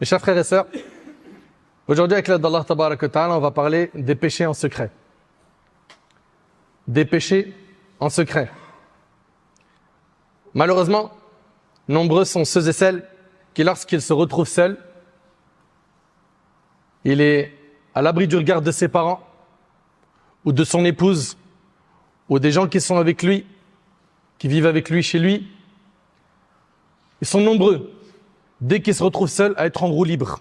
Mes chers frères et sœurs, aujourd'hui avec l'aide d'Allah Tabaraka wa Ta'ala, on va parler des péchés en secret. Des péchés en secret. Malheureusement, nombreux sont ceux et celles qui, lorsqu'ils se retrouvent seuls, il est à l'abri du regard de ses parents, ou de son épouse, ou des gens qui sont avec lui, qui vivent avec lui chez lui. Ils sont nombreux, dès qu'ils se retrouvent seuls, à être en roue libre.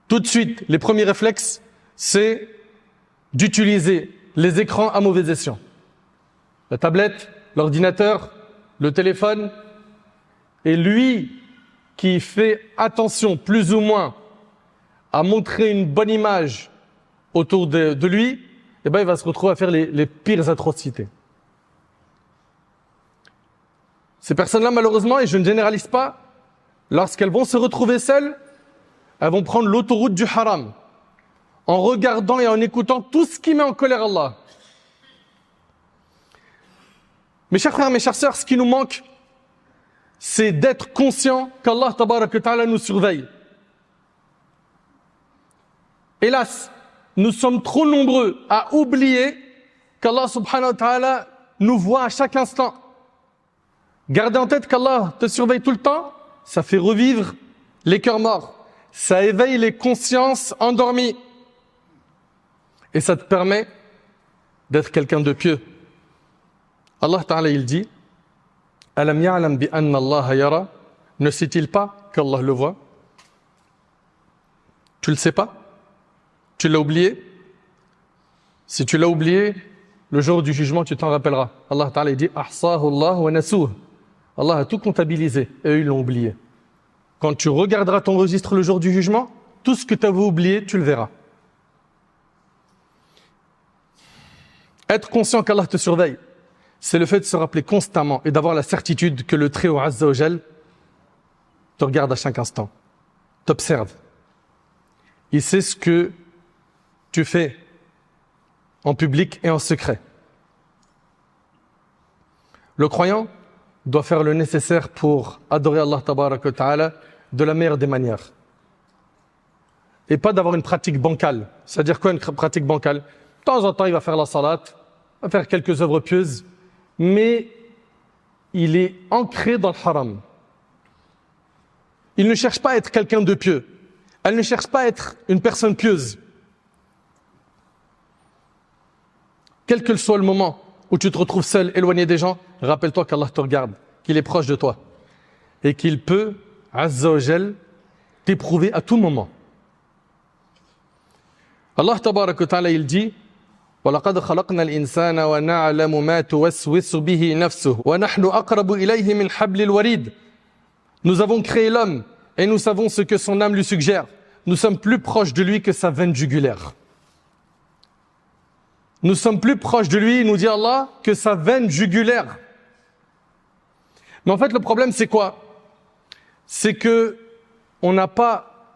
Tout de suite, les premiers réflexes, c'est d'utiliser les écrans à mauvais escient. La tablette, l'ordinateur, le téléphone. Et lui qui fait attention, plus ou moins, à montrer une bonne image autour de lui, eh ben, il va se retrouver à faire les pires atrocités. Ces personnes-là, malheureusement, et je ne généralise pas, lorsqu'elles vont se retrouver seules, elles vont prendre l'autoroute du haram, en regardant et en écoutant tout ce qui met en colère Allah. Mes chers frères, mes chères sœurs, ce qui nous manque, c'est d'être conscient qu'Allah Tabaraka wa Ta'ala nous surveille. Hélas, nous sommes trop nombreux à oublier qu'Allah Subhanahu wa Ta'ala nous voit à chaque instant. Gardez en tête qu'Allah te surveille tout le temps, ça fait revivre les cœurs morts, ça éveille les consciences endormies et ça te permet d'être quelqu'un de pieux. Allah Ta'ala il dit Alam ya'lam bi anna Allah yara, ne sait-il pas qu'Allah le voit? Tu le sais pas? Tu l'as oublié? Si tu l'as oublié, le jour du jugement, tu t'en rappelleras. Allah Ta'ala dit Ahsahu Allah wa nasuh. Allah a tout comptabilisé et eux ils l'ont oublié. Quand tu regarderas ton registre le jour du jugement, tout ce que tu avais oublié, tu le verras. Être conscient qu'Allah te surveille, c'est le fait de se rappeler constamment et d'avoir la certitude que le Très-Haut Azza wa Jal te regarde à chaque instant, t'observe. Il sait ce que tu fais en public et en secret. Le croyant doit faire le nécessaire pour adorer Allah Tabaraka wa Ta'ala de la meilleure des manières. Et pas d'avoir une pratique bancale. C'est-à-dire quoi une pratique bancale? De temps en temps, il va faire la salat, il va faire quelques œuvres pieuses, mais il est ancré dans le haram. Il ne cherche pas à être quelqu'un de pieux. Elle ne cherche pas à être une personne pieuse. Quel que soit le moment où tu te retrouves seul, éloigné des gens, rappelle-toi qu'Allah te regarde, qu'il est proche de toi et qu'il peut, Azza wa Jal, t'éprouver à tout moment. Allah Tabaraka wa Ta'ala il dit وَلَقَدْ خَلَقْنَا الْإِنسَانَ وَنَعْلَمُ مَا تُوَسْوِسُ بِهِ نَفْسُهُ وَنَحْنُ أَقْرَبُ إِلَيْهِ مِنْ حَبْلِ الْوَرِيدِ. Nous avons créé l'homme et nous savons ce que son âme lui suggère. Nous sommes plus proches de lui que sa veine jugulaire. Nous sommes plus proches de lui, nous dit Allah, que sa veine jugulaire. Mais en fait, le problème, c'est quoi? C'est que on n'a pas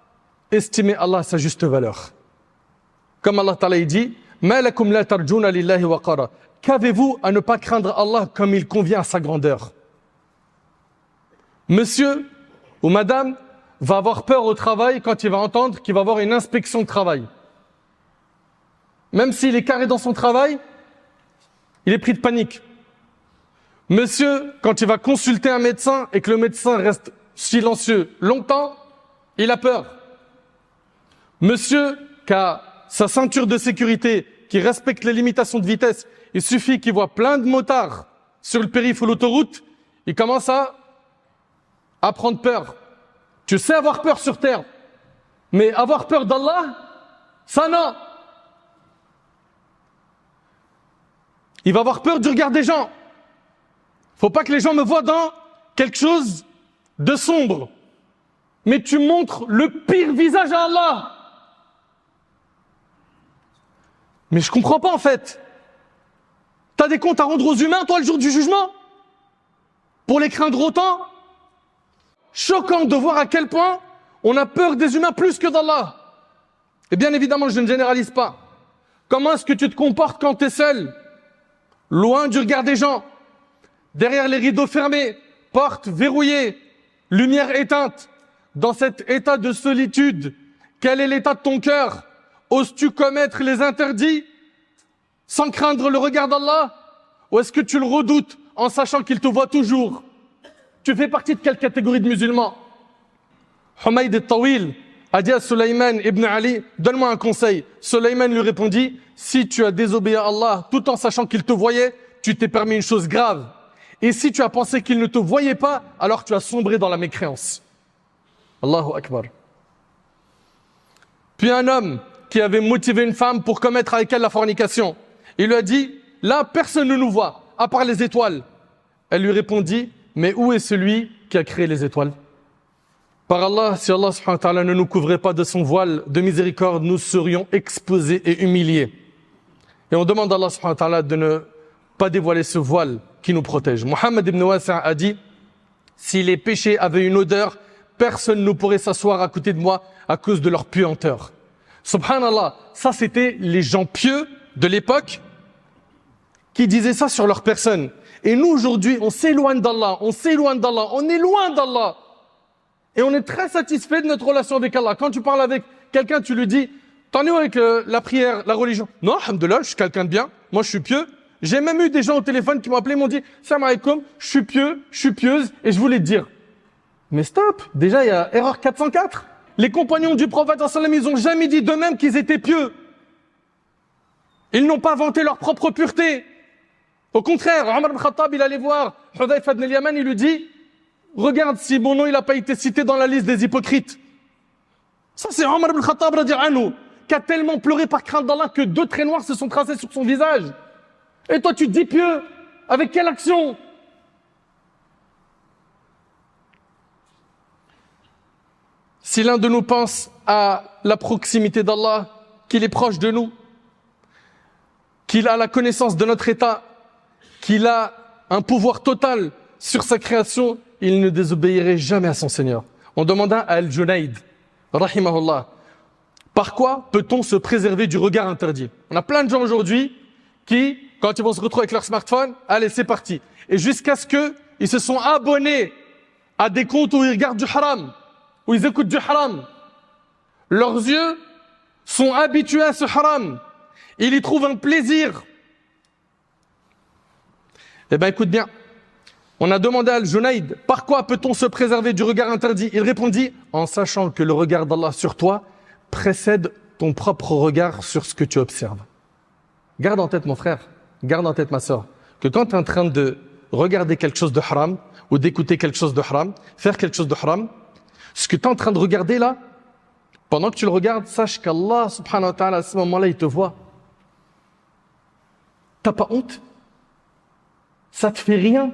estimé Allah à sa juste valeur. Comme Allah Ta'ala dit, Ma lakum la tarjuna lillahi waqara. Qu'avez-vous à ne pas craindre Allah comme il convient à sa grandeur? Monsieur ou madame va avoir peur au travail quand il va entendre qu'il va avoir une inspection de travail. Même s'il est carré dans son travail, il est pris de panique. Monsieur, quand il va consulter un médecin et que le médecin reste silencieux longtemps, il a peur. Monsieur, qui a sa ceinture de sécurité, qui respecte les limitations de vitesse, il suffit qu'il voit plein de motards sur le périph' ou l'autoroute, il commence à prendre peur. Tu sais avoir peur sur terre, mais avoir peur d'Allah, ça non. Il va avoir peur du regard des gens. Faut pas que les gens me voient dans quelque chose de sombre. Mais tu montres le pire visage à Allah. Mais je comprends pas en fait. T'as des comptes à rendre aux humains, toi, le jour du jugement? Pour les craindre autant? Choquant de voir à quel point on a peur des humains plus que d'Allah. Et bien évidemment, je ne généralise pas. Comment est-ce que tu te comportes quand tu es seul? Loin du regard des gens, derrière les rideaux fermés, portes verrouillées, lumière éteinte, dans cet état de solitude, quel est l'état de ton cœur? Oses-tu commettre les interdits sans craindre le regard d'Allah? Ou est-ce que tu le redoutes en sachant qu'il te voit toujours? Tu fais partie de quelle catégorie de musulmans? Humayd al-Tawil a dit à Sulayman ibn Ali, donne-moi un conseil. Sulayman lui répondit, si tu as désobéi à Allah tout en sachant qu'il te voyait, tu t'es permis une chose grave. Et si tu as pensé qu'il ne te voyait pas, alors tu as sombré dans la mécréance. Allahu Akbar. Puis un homme qui avait motivé une femme pour commettre avec elle la fornication, il lui a dit, là personne ne nous voit, à part les étoiles. Elle lui répondit, mais où est celui qui a créé les étoiles? Par Allah, si Allah subhanahu wa ta'ala ne nous couvrait pas de son voile de miséricorde, nous serions exposés et humiliés. Et on demande à Allah subhanahu wa ta'ala de ne pas dévoiler ce voile qui nous protège. Mohammed ibn Wasi' a dit, si les péchés avaient une odeur, personne ne pourrait s'asseoir à côté de moi à cause de leur puanteur. Subhanallah, ça c'était les gens pieux de l'époque qui disaient ça sur leur personne. Et nous aujourd'hui, on s'éloigne d'Allah, on est loin d'Allah. Et on est très satisfait de notre relation avec Allah. Quand tu parles avec quelqu'un, tu lui dis, t'en es où avec la prière, la religion? Non, alhamdoulilah, je suis quelqu'un de bien, moi je suis pieux. J'ai même eu des gens au téléphone qui m'ont appelé, m'ont dit, salam alaikum, je suis pieux, je suis pieuse, et je voulais te dire. Mais stop, déjà il y a erreur 404. Les compagnons du prophète, ils n'ont jamais dit d'eux-mêmes qu'ils étaient pieux. Ils n'ont pas vanté leur propre pureté. Au contraire, Omar ibn Khattab, il allait voir Hudhayfa ibn al-Yaman, il lui dit, regarde si mon nom il n'a pas été cité dans la liste des hypocrites. Ça c'est Omar ibn Khattab radiallahu anhu, qui a tellement pleuré par crainte d'Allah que 2 traits noirs se sont tracés sur son visage. Et toi tu te dis pieux, avec quelle action? Si l'un de nous pense à la proximité d'Allah, qu'il est proche de nous, qu'il a la connaissance de notre état, qu'il a un pouvoir total sur sa création, il ne désobéirait jamais à son Seigneur. On demanda à Al-Junayd, rahimahullah, par quoi peut-on se préserver du regard interdit? On a plein de gens aujourd'hui qui, quand ils vont se retrouver avec leur smartphone, allez, c'est parti. Et jusqu'à ce qu'ils se sont abonnés à des comptes où ils regardent du haram, où ils écoutent du haram. Leurs yeux sont habitués à ce haram. Ils y trouvent un plaisir. Eh bien, écoute bien. On a demandé à Al-Junayd, par quoi peut-on se préserver du regard interdit? Il répondit, en sachant que le regard d'Allah sur toi précède ton propre regard sur ce que tu observes. Garde en tête, mon frère, garde en tête, ma sœur, que quand tu es en train de regarder quelque chose de haram, ou d'écouter quelque chose de haram, faire quelque chose de haram, ce que tu es en train de regarder là, pendant que tu le regardes, sache qu'Allah, subhanahu wa ta'ala, à ce moment-là, il te voit. T'as pas honte? Ça te fait rien?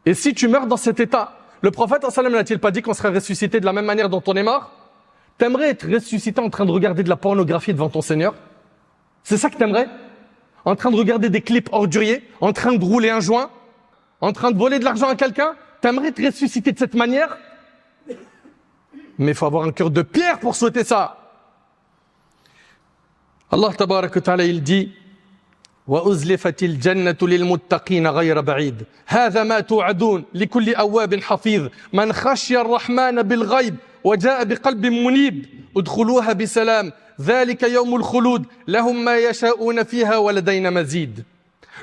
Et si tu meurs dans cet état, le prophète, n'a-t-il pas dit qu'on serait ressuscité de la même manière dont on est mort? T'aimerais être ressuscité en train de regarder de la pornographie devant ton Seigneur? C'est ça que t'aimerais? En train de regarder des clips orduriers, en train de rouler un joint, en train de voler de l'argent à quelqu'un? T'aimerais être ressuscité de cette manière? Mais il faut avoir un cœur de pierre pour souhaiter ça. Allah tabarak wa ta'ala, il dit, وَأُزْلِفَتِ الْجَنَّةُ لِلْمُتَّقِينَ غَيْرَ بَعِيدٍ هَذَا مَا تُوعَدُونَ لِكُلِّ أَوَّابٍ حَفِيظٍ مَنْ خَشِيَ الرَّحْمَنَ بِالْغَيْبِ وَجَاءَ بِقَلْبٍ مُنِيبٍ ادْخُلُوهَا بِسَلَامٍ ذَلِكَ يَوْمُ الْخُلُودِ لَهُمْ مَا يَشَاءُونَ فِيهَا وَلَدَيْنَا مَزِيدٌ.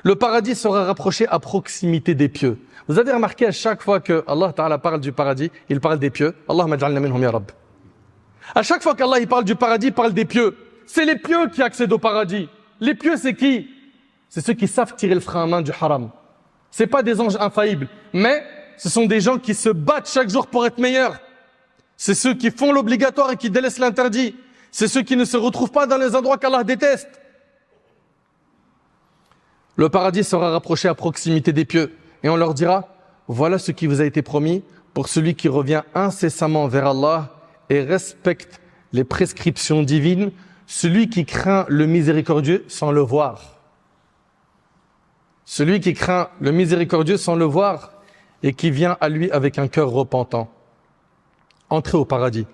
Le paradis sera rapproché à proximité des pieux. Vous avez remarqué à chaque fois que Allah Ta'ala parle du paradis, il parle des pieux. Allahumma ij'alna minhum ya Rabb. À chaque fois qu'Allah il parle du paradis, il parle des pieux. C'est les pieux qui accèdent au paradis. Les pieux, c'est qui? C'est ceux qui savent tirer le frein à main du haram. C'est pas des anges infaillibles, mais ce sont des gens qui se battent chaque jour pour être meilleurs. C'est ceux qui font l'obligatoire et qui délaissent l'interdit. C'est ceux qui ne se retrouvent pas dans les endroits qu'Allah déteste. Le paradis sera rapproché à proximité des pieux. Et on leur dira, voilà ce qui vous a été promis pour celui qui revient incessamment vers Allah et respecte les prescriptions divines, celui qui craint le miséricordieux sans le voir. Celui qui craint le miséricordieux sans le voir et qui vient à lui avec un cœur repentant. Entrez au paradis,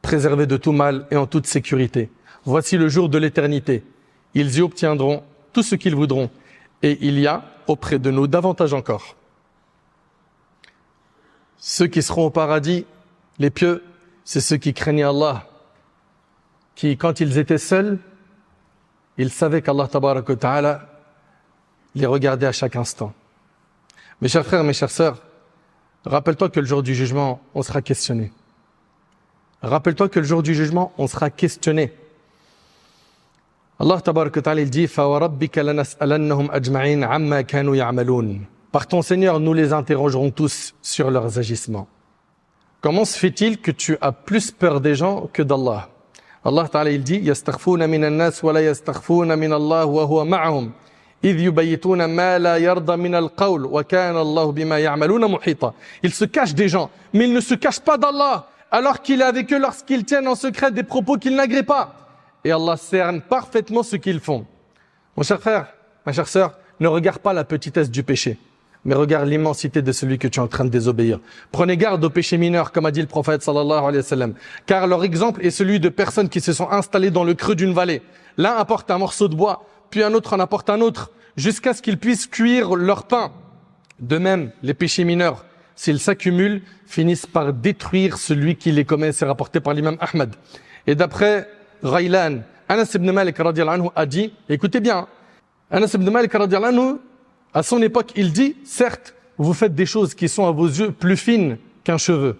préservés de tout mal et en toute sécurité. Voici le jour de l'éternité. Ils y obtiendront tout ce qu'ils voudront. Et il y a auprès de nous davantage encore. Ceux qui seront au paradis Les pieux, c'est ceux qui craignaient Allah, qui, quand ils étaient seuls, ils savaient qu'Allah tabaraka wa ta'ala les regardait à chaque instant. Mes chers frères, mes chères sœurs, rappelle-toi que le jour du jugement, on sera questionné. Rappelle-toi que le jour du jugement, on sera questionné. Allah tabaraka wa ta'ala, il dit فَوَرَبِّكَ لَنَسْأَلَنَّهُمْ أَجْمَعِينَ عَمَّا كَانُوا يَعْمَلُونَ. Par ton Seigneur, nous les interrogerons tous sur leurs agissements. Comment se fait-il que tu as plus peur des gens que d'Allah? Allah Ta'ala il dit يَسْتَخْفُونَ مِنَ النَّاسِ وَلَا يَسْتَخْفُونَ مِنَ اللَّهِ وَهُوَ مَعَهُمْ إِذْ يُبَيِّتُونَ مَا لَا يَرْضَى مِنَ الْقَوْلِ وَكَانَ اللَّهُ بِمَا يَعْمَلُونَ مُحِيطًا. Ils se cachent des gens, mais ils ne se cachent pas d'Allah, alors qu'il est avec eux lorsqu'ils tiennent en secret des propos qu'ils n'agréent pas. Et Allah cerne parfaitement ce qu'ils font. Mon cher frère, ma chère sœur, ne regarde pas la petitesse du péché, mais regarde l'immensité de celui que tu es en train de désobéir. Prenez garde aux péchés mineurs, comme a dit le prophète sallallahu alayhi wa sallam, car leur exemple est celui de personnes qui se sont installées dans le creux d'une vallée. L'un apporte un morceau de bois, puis un autre en apporte un autre, jusqu'à ce qu'ils puissent cuire leur pain. De même, les péchés mineurs, s'ils s'accumulent, finissent par détruire celui qui les commet. C'est rapporté par l'imam Ahmad. Et d'après Ghaylan, Anas ibn Malik radiyallahu anhu a dit, écoutez bien, Anas ibn Malik radiyallahu anhu, à son époque, il dit, certes, vous faites des choses qui sont à vos yeux plus fines qu'un cheveu.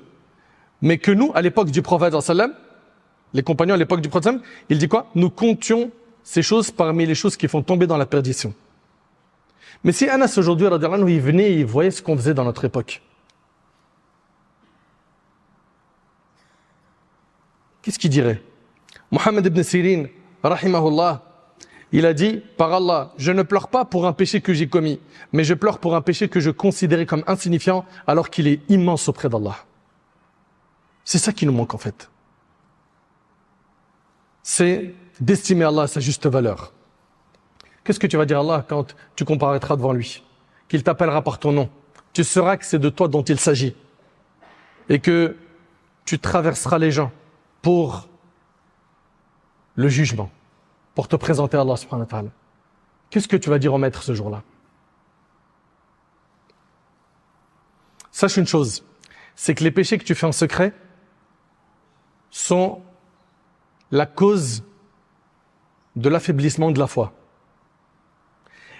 Mais que nous, à l'époque du prophète sallam, les compagnons à l'époque du prophète sallam, il dit quoi? Nous comptions ces choses parmi les choses qui font tomber dans la perdition. Mais si Anas aujourd'hui, radiyallahu anhu, il venait et il voyait ce qu'on faisait dans notre époque, qu'est-ce qu'il dirait? Mohammed ibn Sirin, rahimahullah, il a dit, par Allah, je ne pleure pas pour un péché que j'ai commis, mais je pleure pour un péché que je considérais comme insignifiant alors qu'il est immense auprès d'Allah. C'est ça qui nous manque en fait. C'est d'estimer Allah à sa juste valeur. Qu'est-ce que tu vas dire à Allah quand tu comparaîtras devant lui? Qu'il t'appellera par ton nom. Tu sauras que c'est de toi dont il s'agit. Et que tu traverseras les gens pour le jugement, pour te présenter à Allah subhanahu wa ta'ala. Qu'est-ce que tu vas dire au maître ce jour-là? Sache une chose, c'est que les péchés que tu fais en secret sont la cause de l'affaiblissement de la foi.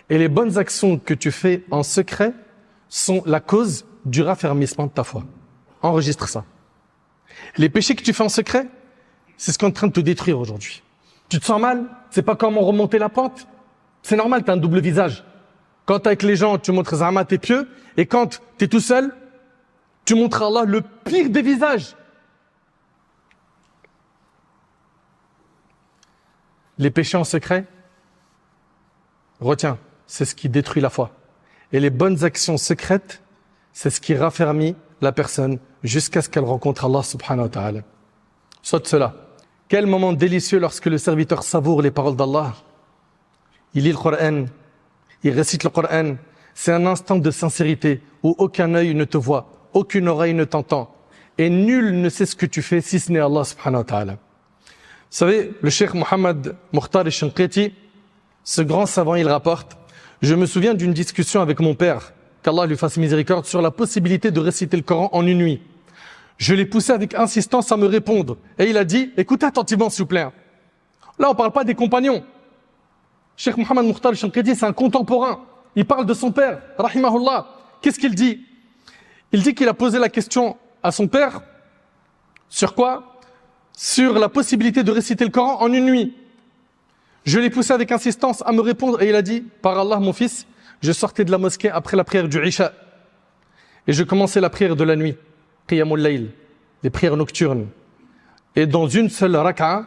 Et les bonnes actions que tu fais en secret sont la cause du raffermissement de ta foi. Enregistre ça. Les péchés que tu fais en secret, c'est ce qui est en train de te détruire aujourd'hui. Tu te sens mal? C'est pas comment remonter la pente? C'est normal, tu as un double visage. Quand t'es avec les gens, tu montres Zahma, t'es pieux, et quand tu es tout seul, tu montres à Allah le pire des visages. Les péchés en secret, retiens, c'est ce qui détruit la foi. Et les bonnes actions secrètes, c'est ce qui raffermit la personne jusqu'à ce qu'elle rencontre Allah subhanahu wa ta'ala. Saute cela. Quel moment délicieux lorsque le serviteur savoure les paroles d'Allah. Il lit le Coran, il récite le Coran. C'est un instant de sincérité où aucun œil ne te voit, aucune oreille ne t'entend. Et nul ne sait ce que tu fais si ce n'est Allah subhanahu wa ta'ala. Vous savez, le cheikh Mohammed Mukhtar al-Shinqiti, ce grand savant, il rapporte, je me souviens d'une discussion avec mon père, qu'Allah lui fasse miséricorde, sur la possibilité de réciter le Coran en une nuit. Je l'ai poussé avec insistance à me répondre. Et il a dit, écoutez attentivement s'il vous plaît. Là, on ne parle pas des compagnons. Cheikh Mohammed Mukhtar al-Shinqiti, c'est un contemporain. Il parle de son père, rahimahullah. Qu'est-ce qu'il dit? Il dit qu'il a posé la question à son père, sur quoi? Sur la possibilité de réciter le Coran en une nuit. Je l'ai poussé avec insistance à me répondre et il a dit, par Allah mon fils, je sortais de la mosquée après la prière du Isha et je commençais la prière de la nuit, Qiyamul Layl, les prières nocturnes. Et dans une seule raka'a,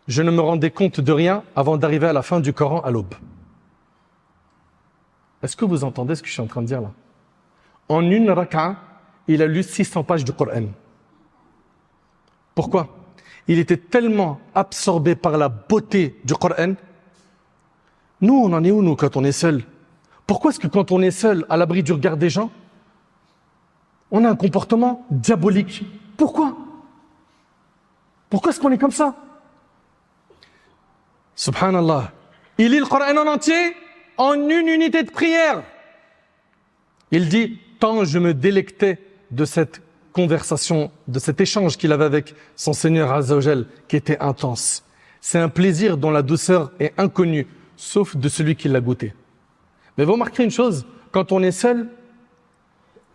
je ne me rendais compte de rien avant d'arriver à la fin du Coran à l'aube. Est-ce que vous entendez ce que je suis en train de dire là? En une raka'a, il a lu 600 pages du Coran. Pourquoi? Il était tellement absorbé par la beauté du Coran. Nous, on en est où, nous, quand on est seul? Pourquoi est-ce que quand on est seul, à l'abri du regard des gens, on a un comportement diabolique? Pourquoi? Pourquoi est-ce qu'on est comme ça? Subhanallah. Il lit le Coran en entier en une unité de prière. Il dit, tant je me délectais de cette conversation, de cet échange qu'il avait avec son Seigneur Azza wa Jal, qui était intense. C'est un plaisir dont la douceur est inconnue, sauf de celui qui l'a goûté. Mais vous remarquerez une chose, quand on est seul,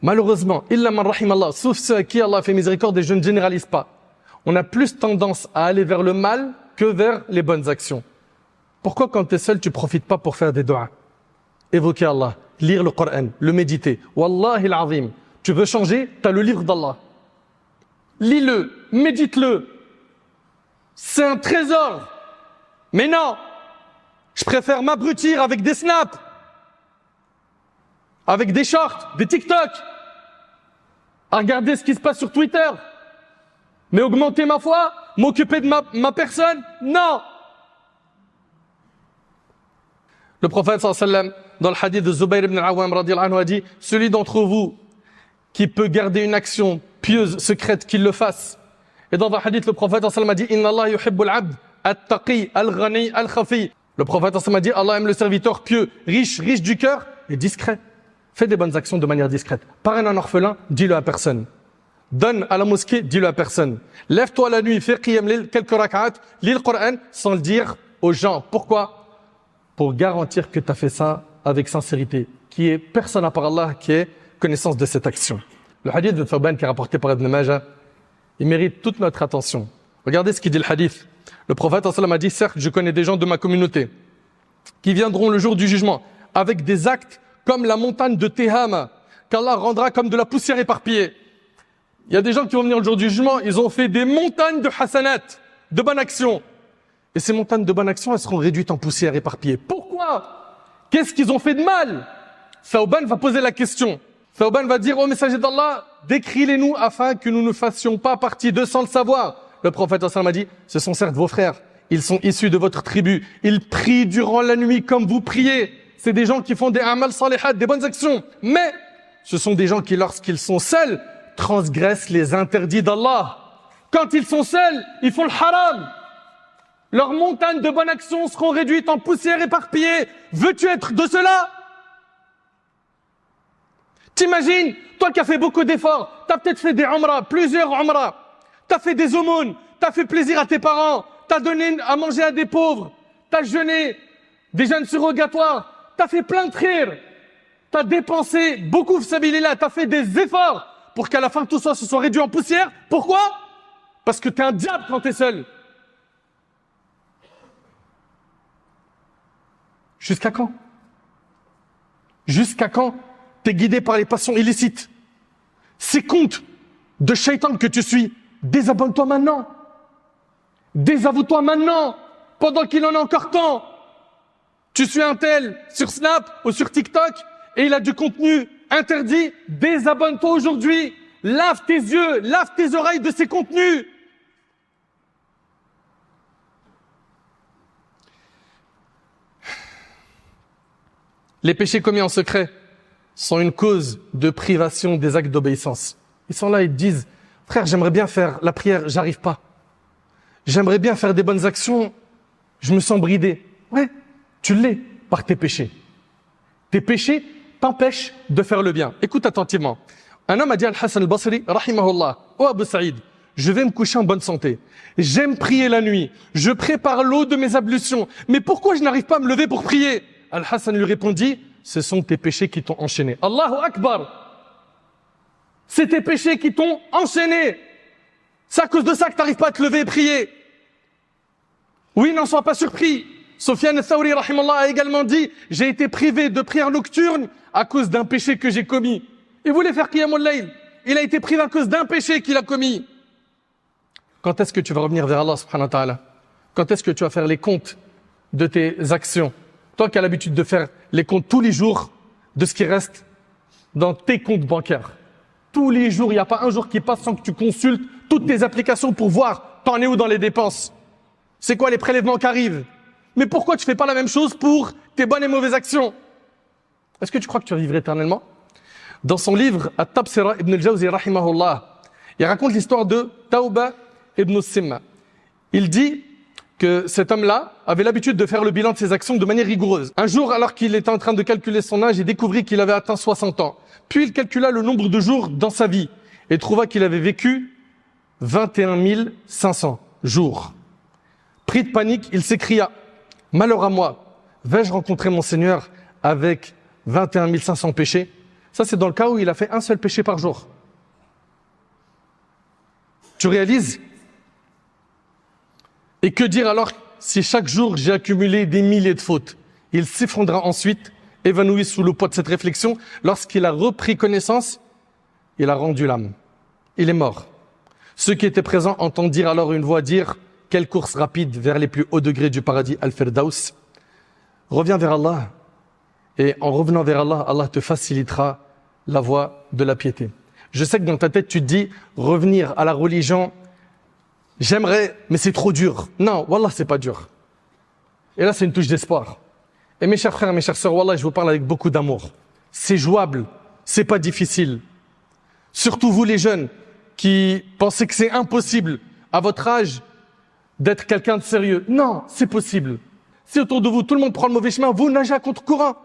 malheureusement, illa man rahimallah, sauf ceux à qui Allah a fait miséricorde, et je ne généralise pas, on a plus tendance à aller vers le mal que vers les bonnes actions. Pourquoi quand tu es seul, tu profites pas pour faire des doigts, évoquer Allah, lire le Coran, le méditer? Wallahi al-azim, tu veux changer, tu as le livre d'Allah. Lis-le, médite-le. C'est un trésor. Mais non, je préfère m'abrutir avec des snaps, avec des shorts, des TikTok, à regarder ce qui se passe sur Twitter. Mais augmenter ma foi, m'occuper de ma personne, non. Le prophète sallallahu alayhi wa sallam, dans le hadith de Zubayr ibn al-Awwam radiyallahu anhu, a dit: celui d'entre vous qui peut garder une action pieuse, secrète, qu'il le fasse. Et dans un hadith, le prophète sallallahu alayhi wa sallam a dit: inna Allah yuhibbul abd at-taqi al-ghani al-khafi. Le prophète sallallahu alayhi wa sallam a dit: Allah aime le serviteur pieux, riche du cœur et discret. Fais des bonnes actions de manière discrète. Parraine un orphelin, dis-le à personne. Donne à la mosquée, dis-le à personne. Lève-toi la nuit, fais qiyam lil, quelques rak'at, lis le Coran sans le dire aux gens. Pourquoi? Pour garantir que tu as fait ça avec sincérité, qui est personne à part Allah qui ait connaissance de cette action. Le hadith de Thawban qui est rapporté par Ibn Majah, il mérite toute notre attention. Regardez ce qu'il dit le hadith. Le prophète sallallahu alayhi wa sallam a dit: certes, je connais des gens de ma communauté qui viendront le jour du jugement avec des actes comme la montagne de Tehama, qu'Allah rendra comme de la poussière éparpillée. Il y a des gens qui vont venir le jour du jugement, ils ont fait des montagnes de hasanat, de bonnes actions. Et ces montagnes de bonnes actions, elles seront réduites en poussière éparpillée. Pourquoi? Qu'est-ce qu'ils ont fait de mal? Thawban va poser la question. Thawban va dire: ô messager d'Allah, décris-les-nous afin que nous ne fassions pas partie d'eux sans le savoir. Le prophète sallallahu alayhi wa sallam a dit: ce sont certes vos frères, ils sont issus de votre tribu, ils prient durant la nuit comme vous priez. C'est des gens qui font des amal salihat, des bonnes actions. Mais ce sont des gens qui, lorsqu'ils sont seuls, transgressent les interdits d'Allah. Quand ils sont seuls, ils font le haram. Leurs montagnes de bonnes actions seront réduites en poussière éparpillée. Veux-tu être de cela? T'imagines, toi qui as fait beaucoup d'efforts, t'as peut-être fait des umrah, plusieurs umrah, t'as fait des aumônes, t'as fait plaisir à tes parents, t'as donné à manger à des pauvres, t'as jeûné, des jeûnes surrogatoires, t'as fait plein de khir, t'as dépensé beaucoup de sabilillah, t'as fait des efforts pour qu'à la fin tout ça se soit réduit en poussière. Pourquoi? Parce que t'es un diable quand t'es seul. Jusqu'à quand? Jusqu'à quand t'es guidé par les passions illicites? Ces comptes de shaitan que tu suis, désabonne-toi maintenant. Désavoue-toi maintenant, pendant qu'il en a encore temps. Tu suis un tel sur Snap ou sur TikTok et il a du contenu interdit, désabonne-toi aujourd'hui. Lave tes yeux, lave tes oreilles de ces contenus. Les péchés commis en secret sont une cause de privation des actes d'obéissance. Ils sont là, ils te disent: frère, j'aimerais bien faire la prière, j'arrive pas. J'aimerais bien faire des bonnes actions, je me sens bridé. Ouais, tu l'es par tes péchés. Tes péchés t'empêchent de faire le bien. Écoute attentivement. Un homme a dit à Al-Hassan al-Basri, rahimahullah: oh Abu Saïd, je vais me coucher en bonne santé. J'aime prier la nuit. Je prépare l'eau de mes ablutions. Mais pourquoi je n'arrive pas à me lever pour prier? Al-Hassan lui répondit: ce sont tes péchés qui t'ont enchaîné. Allahu Akbar! C'est tes péchés qui t'ont enchaîné. C'est à cause de ça que tu n'arrives pas à te lever et prier. Oui, n'en sois pas surpris. Sufyan al-Thawri rahimallah a également dit: j'ai été privé de prière nocturne à cause d'un péché que j'ai commis. Il voulait faire qiyamul layl. Il a été privé à cause d'un péché qu'il a commis. Quand est-ce que tu vas revenir vers Allah subhanahu wa ta'ala? Quand est-ce que tu vas faire les comptes de tes actions? Toi qui as l'habitude de faire les comptes tous les jours de ce qui reste dans tes comptes bancaires. Tous les jours, il n'y a pas un jour qui passe sans que tu consultes toutes tes applications pour voir t'en es où dans les dépenses. C'est quoi les prélèvements qui arrivent? Mais pourquoi tu fais pas la même chose pour tes bonnes et mauvaises actions? Est-ce que tu crois que tu vas vivre éternellement? Dans son livre At-Tabsira ibn al-Jawzi rahimahullah, il raconte l'histoire de Tawba ibn Simma. Il dit que cet homme-là avait l'habitude de faire le bilan de ses actions de manière rigoureuse. Un jour, alors qu'il était en train de calculer son âge, il découvrit qu'il avait atteint 60 ans. Puis il calcula le nombre de jours dans sa vie. et trouva qu'il avait vécu 21 500 jours. Pris de panique, il s'écria « Malheur à moi, vais-je rencontrer mon Seigneur avec 21 500 péchés ?» Ça, c'est dans le cas où il a fait un seul péché par jour. Tu réalises? Et que dire alors si chaque jour j'ai accumulé des milliers de fautes? Il s'effondra ensuite, évanoui sous le poids de cette réflexion. Lorsqu'il a repris connaissance, il a rendu l'âme. Il est mort. Ceux qui étaient présents entendirent alors une voix dire « Quelle course rapide vers les plus hauts degrés du paradis, Al-Firdaus !» Reviens vers Allah. Et en revenant vers Allah, Allah te facilitera la voie de la piété. Je sais que dans ta tête, tu te dis, revenir à la religion, j'aimerais, mais c'est trop dur. Non, Wallah, c'est pas dur. Et là, c'est une touche d'espoir. Et mes chers frères, mes chères sœurs, Wallah, je vous parle avec beaucoup d'amour. C'est jouable, c'est pas difficile. Surtout vous les jeunes, qui pensez que c'est impossible, à votre âge, d'être quelqu'un de sérieux. Non, c'est possible. Si autour de vous, tout le monde prend le mauvais chemin, vous nagez à contre-courant.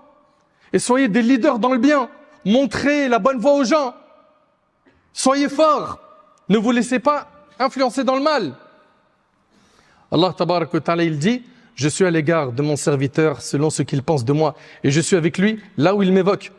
Et soyez des leaders dans le bien. Montrez la bonne voie aux gens. Soyez forts. Ne vous laissez pas influencer dans le mal. Allah tabarak wa ta'ala, il dit, je suis à l'égard de mon serviteur selon ce qu'il pense de moi. Et je suis avec lui là où il m'évoque.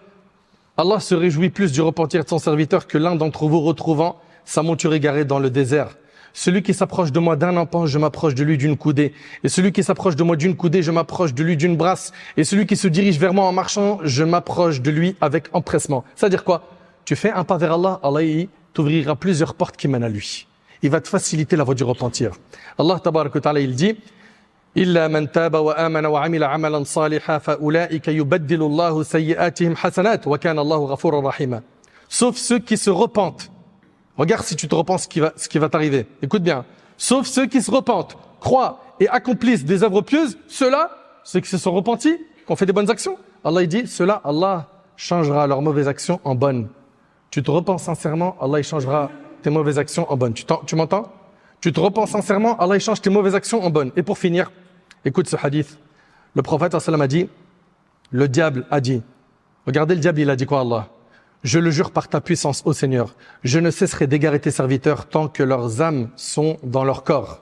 Allah se réjouit plus du repentir de son serviteur que l'un d'entre vous retrouvant sa monture égarée dans le désert. Celui qui s'approche de moi d'un empan, je m'approche de lui d'une coudée. Et celui qui s'approche de moi d'une coudée, je m'approche de lui d'une brasse. Et celui qui se dirige vers moi en marchant, je m'approche de lui avec empressement. C'est-à-dire quoi? Tu fais un pas vers Allah, Allah il t'ouvrira plusieurs portes qui mènent à lui. Il va te faciliter la voie du repentir. Allah tabarak wa ta'ala, il dit « Illa man taba wa amana wa amila amalan saliha fa ulaika yubaddilu Allahu sayyi'atihim hasanat wa kana Allahu ghafuran rahima. » Sauf ceux qui se repentent. Regarde si tu te repens ce qui va t'arriver. Écoute bien. Sauf ceux qui se repentent, croient et accomplissent des œuvres pieuses, ceux-là, ceux qui se sont repentis, qui ont fait des bonnes actions, Allah il dit, ceux-là, Allah changera leurs mauvaises actions en bonnes. Tu te repens sincèrement, Allah il changera tes mauvaises actions en bonnes. Tu m'entends? Tu te repens sincèrement, Allah il change tes mauvaises actions en bonnes. Et pour finir, écoute ce hadith. Le prophète sallam a dit, le diable a dit, regardez le diable, il a dit quoi Allah? Je le jure par ta puissance, ô Seigneur, je ne cesserai d'égarer tes serviteurs tant que leurs âmes sont dans leur corps.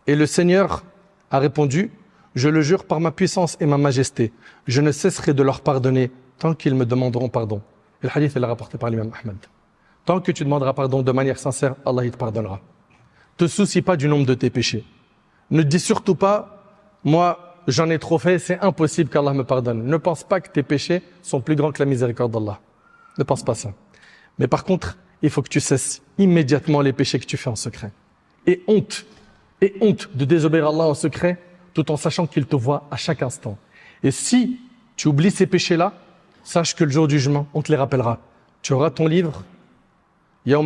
Et le Seigneur a répondu, je le jure par ma puissance et ma majesté, je ne cesserai de leur pardonner tant qu'ils me demanderont pardon. Et le hadith est rapporté par l'imam Ahmed. Tant que tu demanderas pardon de manière sincère, Allah il te pardonnera. Te soucie pas du nombre de tes péchés. Ne te dis surtout pas, moi j'en ai trop fait, c'est impossible qu'Allah me pardonne. Ne pense pas que tes péchés sont plus grands que la miséricorde d'Allah. Ne pense pas ça. Mais par contre, il faut que tu cesses immédiatement les péchés que tu fais en secret. Et honte de désobéir à Allah en secret, tout en sachant qu'il te voit à chaque instant. Et si tu oublies ces péchés-là, sache que le jour du jugement, on te les rappellera. Tu auras ton livre. Allah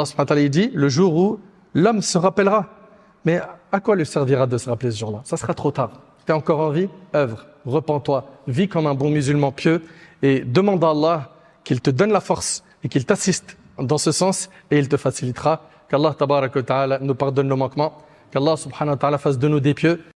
subhanahu wa ta'ala dit, le jour où l'homme se rappellera. Mais à quoi lui servira de se rappeler ce jour-là? Ça sera trop tard. Tu es encore en vie, œuvre, repens-toi, vis comme un bon musulman pieux et demande à Allah qu'il te donne la force et qu'il t'assiste dans ce sens et il te facilitera. Qu'Allah tabarak wa ta'ala nous pardonne nos manquements, qu'Allah subhanahu wa ta'ala fasse de nous des pieux.